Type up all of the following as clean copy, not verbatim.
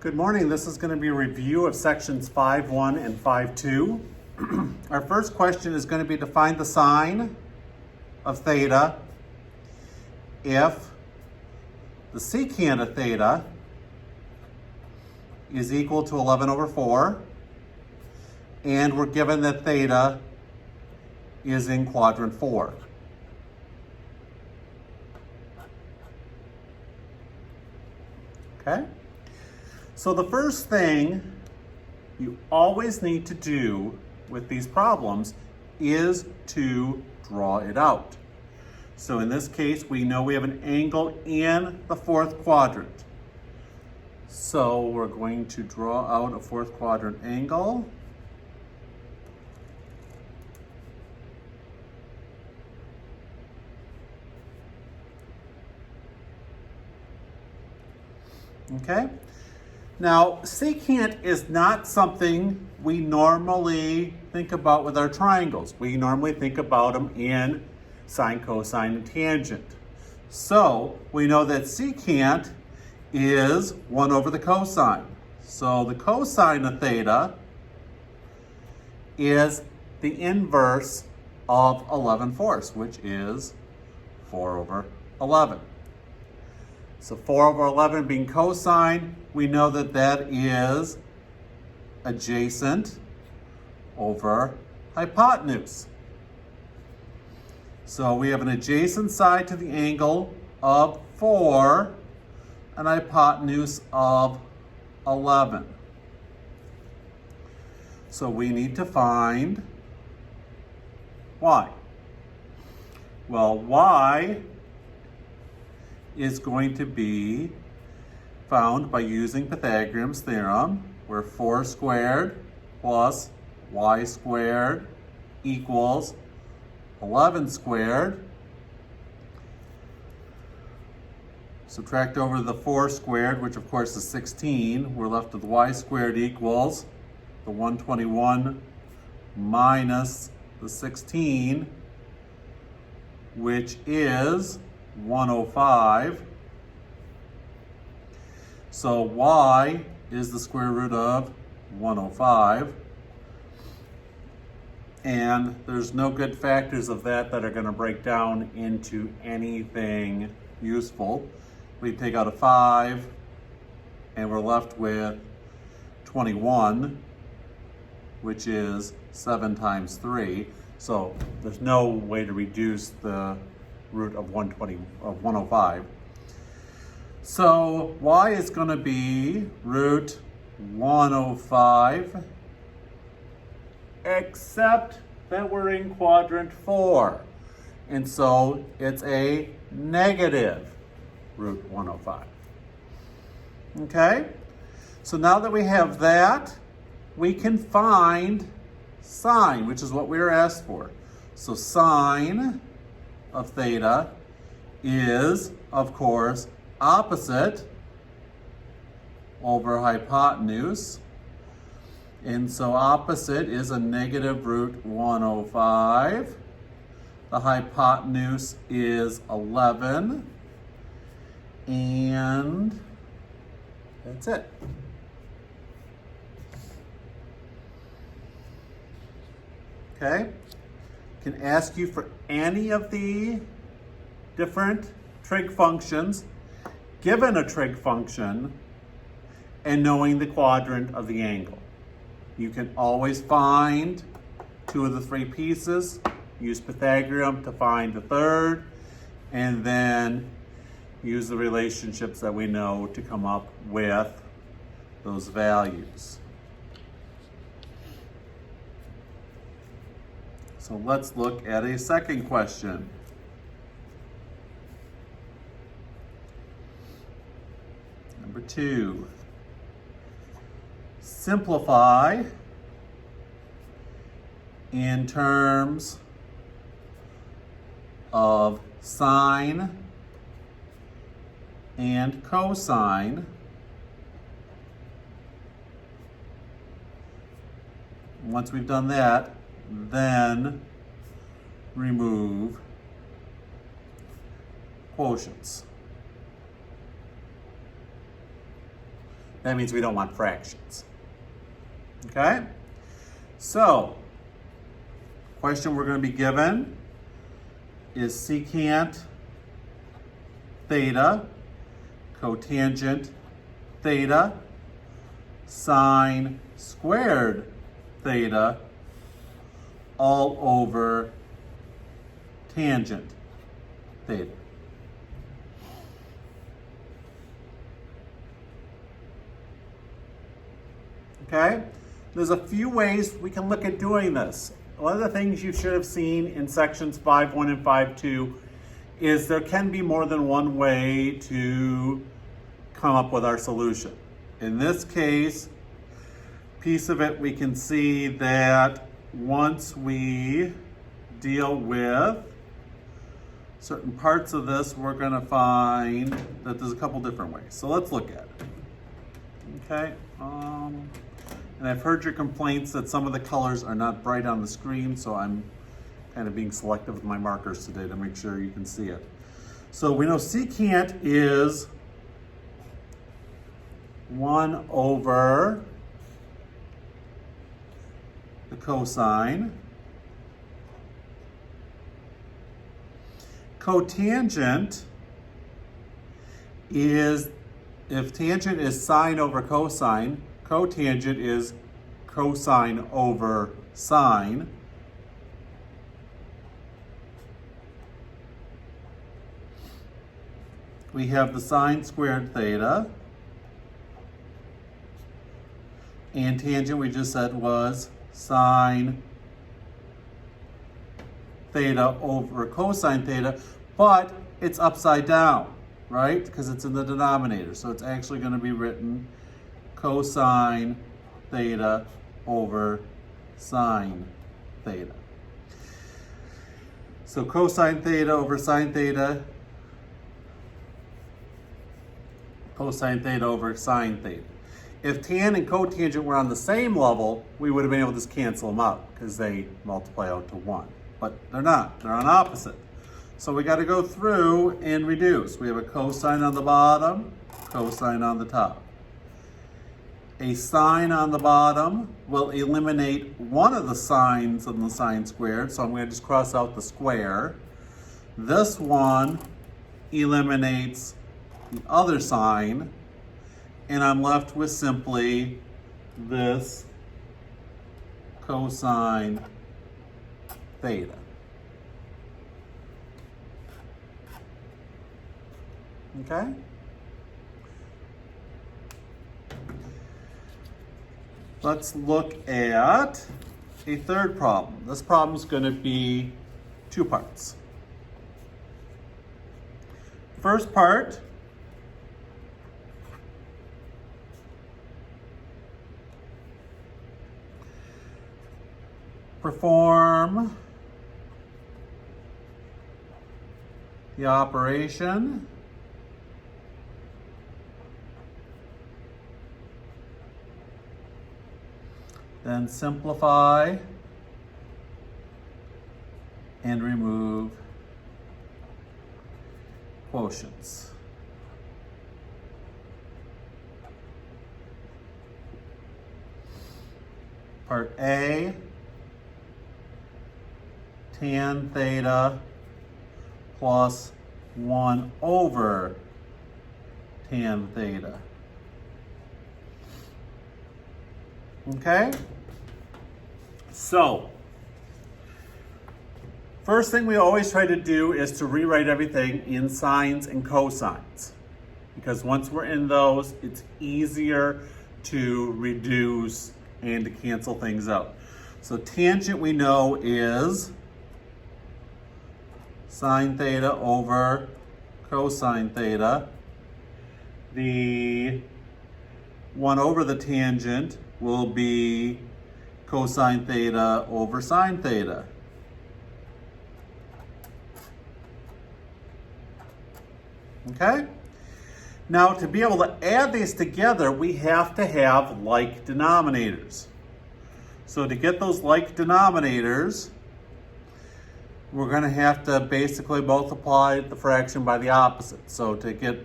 Good morning. This is going to be a review of sections 5.1 and 5.2. Our first question is going to be to find the sine of theta if the secant of theta is equal to 11 over 4, and we're given that theta is in quadrant 4. Okay? So the first thing you always need to do with these problems is to draw it out. So in this case, we know we have an angle in the fourth quadrant. So we're going to draw out a fourth quadrant angle. Okay? Now, secant is not something we normally think about with our triangles. We normally think about them in sine, cosine, and tangent. So we know that secant is 1 over the cosine. So the cosine of theta is the inverse of 11/4, which is 4 over 11. So 4 over 11 being cosine, we know that that is adjacent over hypotenuse. So we have an adjacent side to the angle of 4, an hypotenuse of 11. So we need to find y. Well, y is going to be found by using Pythagorean's theorem, where 4 squared plus y squared equals 11 squared. Subtract over the 4 squared, which of course is 16. We're left with y squared equals the 121 minus the 16, which is 105. So y is the square root of 105. And there's no good factors of that are going to break down into anything useful. We take out a 5, and we're left with 21, which is 7 times 3. So there's no way to reduce the root of 105. So y is going to be root 105, except that we're in quadrant 4. And so it's a negative root 105. Okay? So now that we have that, we can find sine, which is what we were asked for. So sine of theta is, of course, opposite over hypotenuse. And so opposite is a negative root 105. The hypotenuse is 11. And that's it. Okay? Can ask you for any of the different trig functions, given a trig function, and knowing the quadrant of the angle. You can always find 2 of the 3 pieces, use Pythagorean to find the third, and then use the relationships that we know to come up with those values. So let's look at a second question. Number 2. Simplify in terms of sine and cosine. Once we've done that, then remove quotients. That means we don't want fractions. Okay? So, question we're going to be given is secant theta, cotangent theta, sine squared theta, all over tangent theta. Okay? There's a few ways we can look at doing this. One of the things you should have seen in sections 5.1 and 5.2 is there can be more than one way to come up with our solution. In this case, piece of it, we can see that once we deal with certain parts of this, we're going to find that there's a couple different ways. So let's look at it. Okay. And I've heard your complaints that some of the colors are not bright on the screen, so I'm kind of being selective with my markers today to make sure you can see it. So we know secant is 1 over the cosine. Cotangent is, if tangent is sine over cosine, cotangent is cosine over sine. We have the sine squared theta. And tangent, we just said, was sine theta over cosine theta, but it's upside down, right? Because it's in the denominator. So it's actually going to be written cosine theta over sine theta. So cosine theta over sine theta, cosine theta over sine theta. If tan and cotangent were on the same level, we would have been able to just cancel them out because they multiply out to 1. But they're not. They're on opposite. So we got to go through and reduce. We have a cosine on the bottom, cosine on the top. A sine on the bottom will eliminate one of the sines in the sine squared, so I'm going to just cross out the square. This one eliminates the other sine, and I'm left with simply this cosine theta. Okay? Let's look at a third problem. This problem is going to be 2 parts. First part, perform the operation then simplify and remove quotients. Part A, tan theta plus 1 over tan theta. Okay? So, first thing we always try to do is to rewrite everything in sines and cosines. Because once we're in those, it's easier to reduce and to cancel things out. So tangent we know is sine theta over cosine theta. The 1 over the tangent will be cosine theta over sine theta. Okay? Now, to be able to add these together, we have to have like denominators. So to get those like denominators, we're going to have to basically multiply the fraction by the opposite. So to get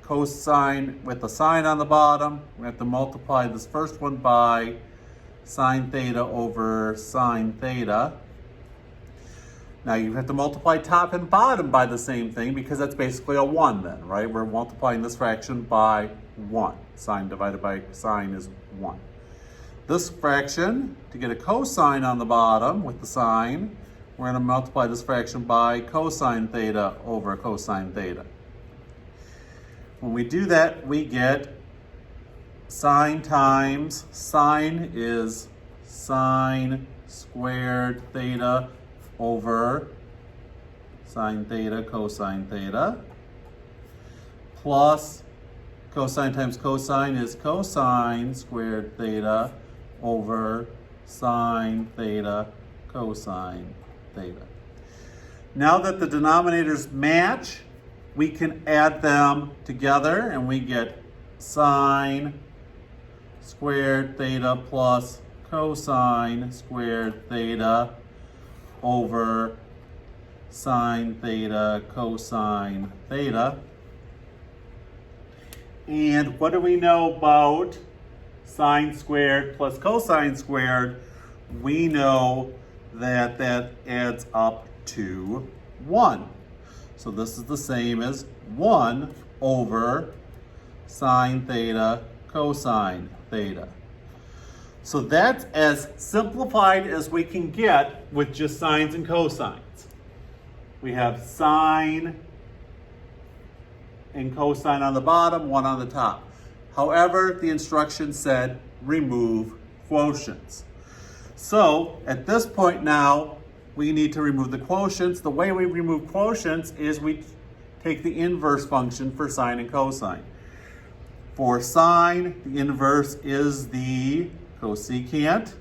cosine with the sign on the bottom. We have to multiply this first one by sine theta over sine theta. Now you have to multiply top and bottom by the same thing because that's basically a 1 then, right? We're multiplying this fraction by 1. Sine divided by sine is 1. This fraction, to get a cosine on the bottom with the sign, we're going to multiply this fraction by cosine theta over cosine theta. When we do that, we get sine times sine is sine squared theta over sine theta cosine theta, plus cosine times cosine is cosine squared theta over sine theta cosine theta. Now that the denominators match, we can add them together and we get sine squared theta plus cosine squared theta over sine theta cosine theta. And what do we know about sine squared plus cosine squared? We know that that adds up to 1. So this is the same as 1 over sine theta cosine theta. So that's as simplified as we can get with just sines and cosines. We have sine and cosine on the bottom, 1 on the top. However, the instructions said remove quotients. So at this point now, we need to remove the quotients. The way we remove quotients is we take the inverse function for sine and cosine. For sine, the inverse is the cosecant.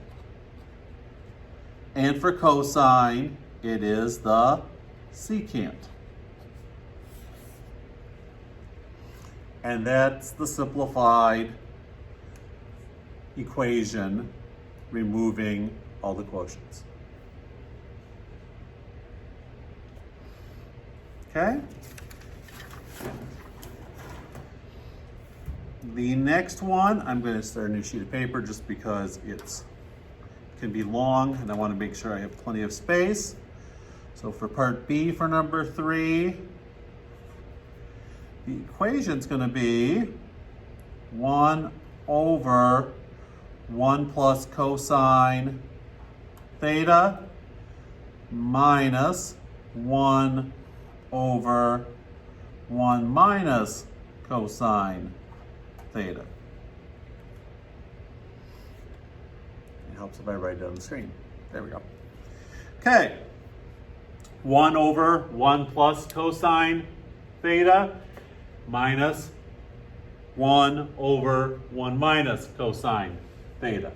And for cosine, it is the secant. And that's the simplified equation removing all the quotients. Okay? The next one, I'm going to start a new sheet of paper just because it can be long and I want to make sure I have plenty of space. So for part B for number 3, the equation is going to be 1 over 1 plus cosine theta minus 1 over 1 minus cosine theta. It helps if I write it on the screen. There we go. Okay. 1 over 1 plus cosine theta minus 1 over 1 minus cosine theta.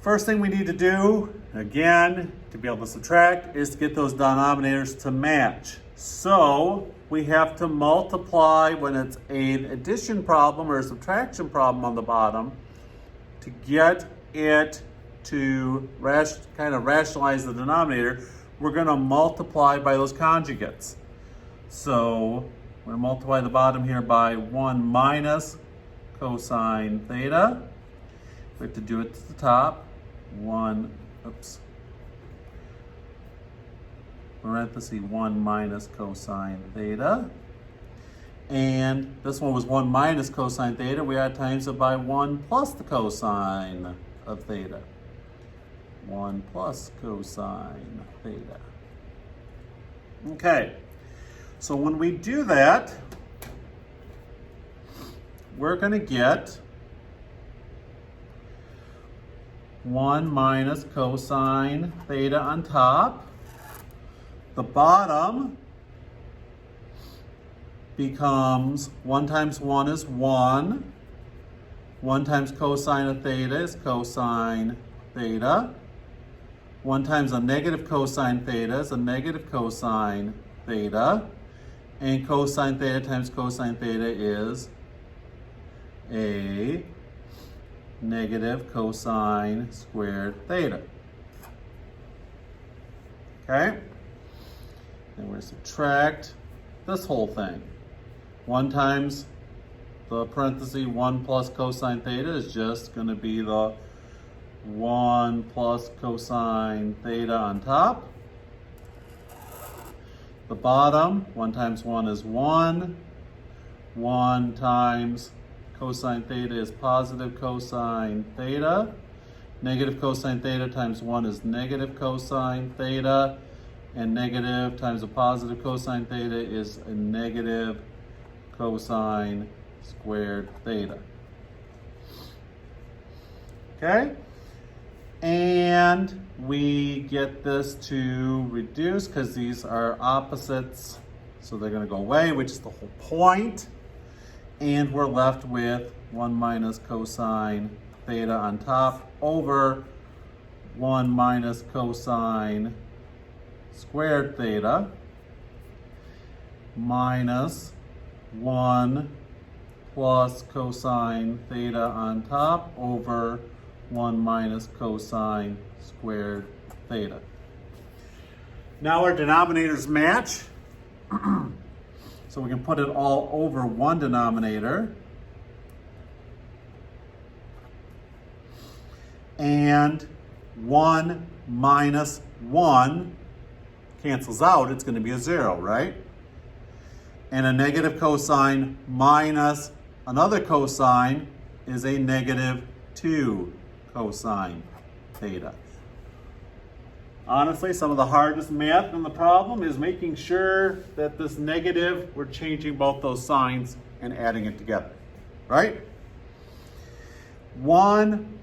First thing we need to do, again, to be able to subtract, is to get those denominators to match. So we have to multiply when it's an addition problem or a subtraction problem on the bottom to get it to kind of rationalize the denominator. We're going to multiply by those conjugates. So we're going to multiply the bottom here by 1 minus cosine theta. We have to do it to the top. Parenthesis 1 minus cosine theta. And this one was 1 minus cosine theta. We had times it by 1 plus the cosine of theta. 1 plus cosine theta. Okay, so when we do that, we're going to get 1 minus cosine theta on top. The bottom becomes 1 times 1 is 1. 1 times cosine of theta is cosine theta. 1 times a negative cosine theta is a negative cosine theta. And cosine theta times cosine theta is a negative cosine squared theta. Okay? Then we subtract this whole thing. 1 times the parenthesis 1 plus cosine theta is just going to be the 1 plus cosine theta on top. The bottom, 1 times 1 is 1. 1 times cosine theta is positive cosine theta. Negative cosine theta times 1 is negative cosine theta. And negative times a positive cosine theta is a negative cosine squared theta. Okay? And we get this to reduce because these are opposites. So they're going to go away, which is the whole point. And we're left with 1 minus cosine theta on top over 1 minus cosine squared theta minus 1 plus cosine theta on top over 1 minus cosine squared theta. Now our denominators match. So we can put it all over one denominator. And 1 minus 1 cancels out. It's going to be a 0, right? And a negative cosine minus another cosine is a negative 2 cosine theta. Honestly, some of the hardest math in the problem is making sure that this negative, we're changing both those signs and adding it together, right? 1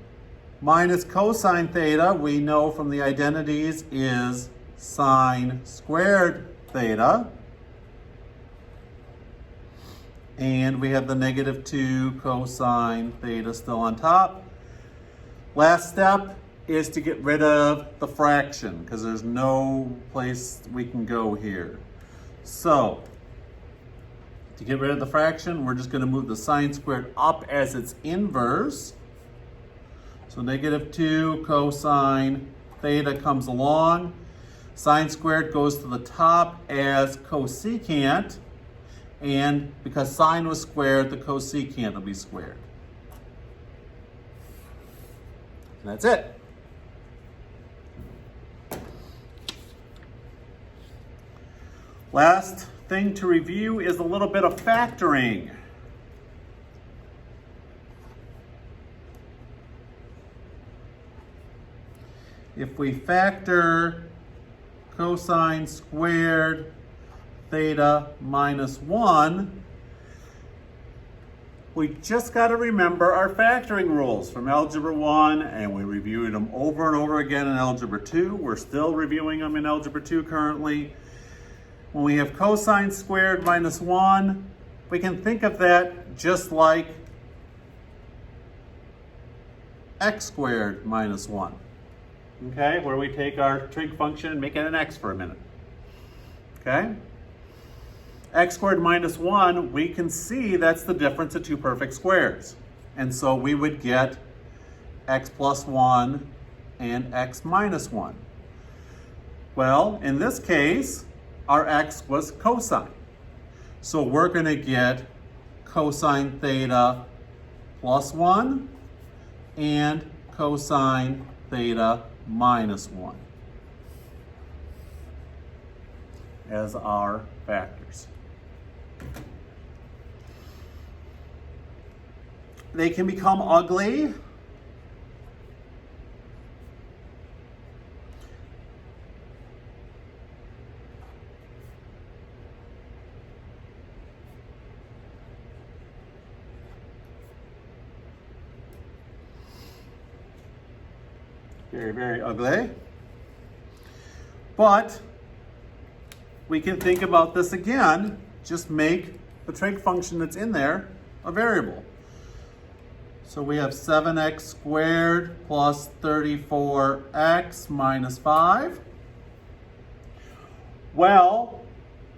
minus cosine theta, we know from the identities, is sine squared theta. And we have the negative 2 cosine theta still on top. Last step is to get rid of the fraction because there's no place we can go here. So, to get rid of the fraction, we're just going to move the sine squared up as its inverse. So negative 2 cosine theta comes along. Sine squared goes to the top as cosecant. And because sine was squared, the cosecant will be squared. And that's it. Last thing to review is a little bit of factoring. If we factor cosine squared theta minus 1, we just got to remember our factoring rules from Algebra 1, and we reviewed them over and over again in Algebra 2. We're still reviewing them in Algebra 2 currently. When we have cosine squared minus 1, we can think of that just like x squared minus 1. Okay, where we take our trig function and make it an x for a minute. Okay? X squared minus 1, we can see that's the difference of two perfect squares. And so we would get x plus 1 and x minus 1. Well, in this case, our x was cosine. So we're going to get cosine theta plus 1 and cosine theta minus 1 as our factors. They can become ugly. Very, very ugly. But we can think about this again. Just make the trig function that's in there a variable. So we have 7x squared plus 34x minus 5. Well,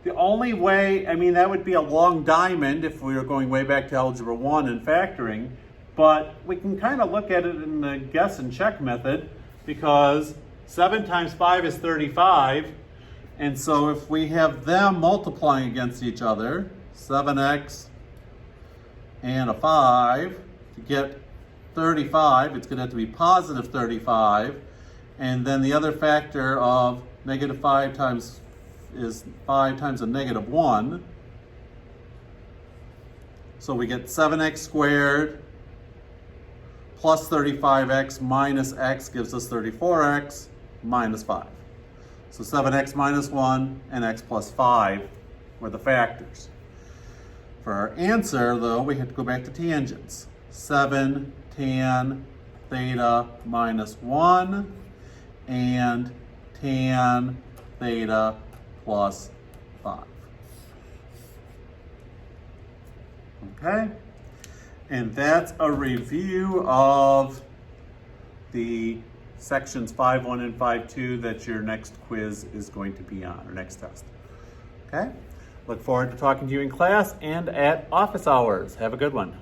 the only way, that would be a long diamond if we were going way back to Algebra 1 and factoring, but we can kind of look at it in the guess and check method because 7 times 5 is 35, And so if we have them multiplying against each other, 7x and a 5, to get 35, it's going to have to be positive 35. And then the other factor of negative 5 times is 5 times a negative 1. So we get 7x squared plus 35x minus x gives us 34x minus 5. So 7x minus 1 and x plus 5 were the factors. For our answer, though, we have to go back to tangents. 7 tan theta minus 1 and tan theta plus 5. Okay? And that's a review of the sections 5.1 and 5.2 that your next quiz is going to be on, or next test. Okay? Look forward to talking to you in class and at office hours. Have a good one.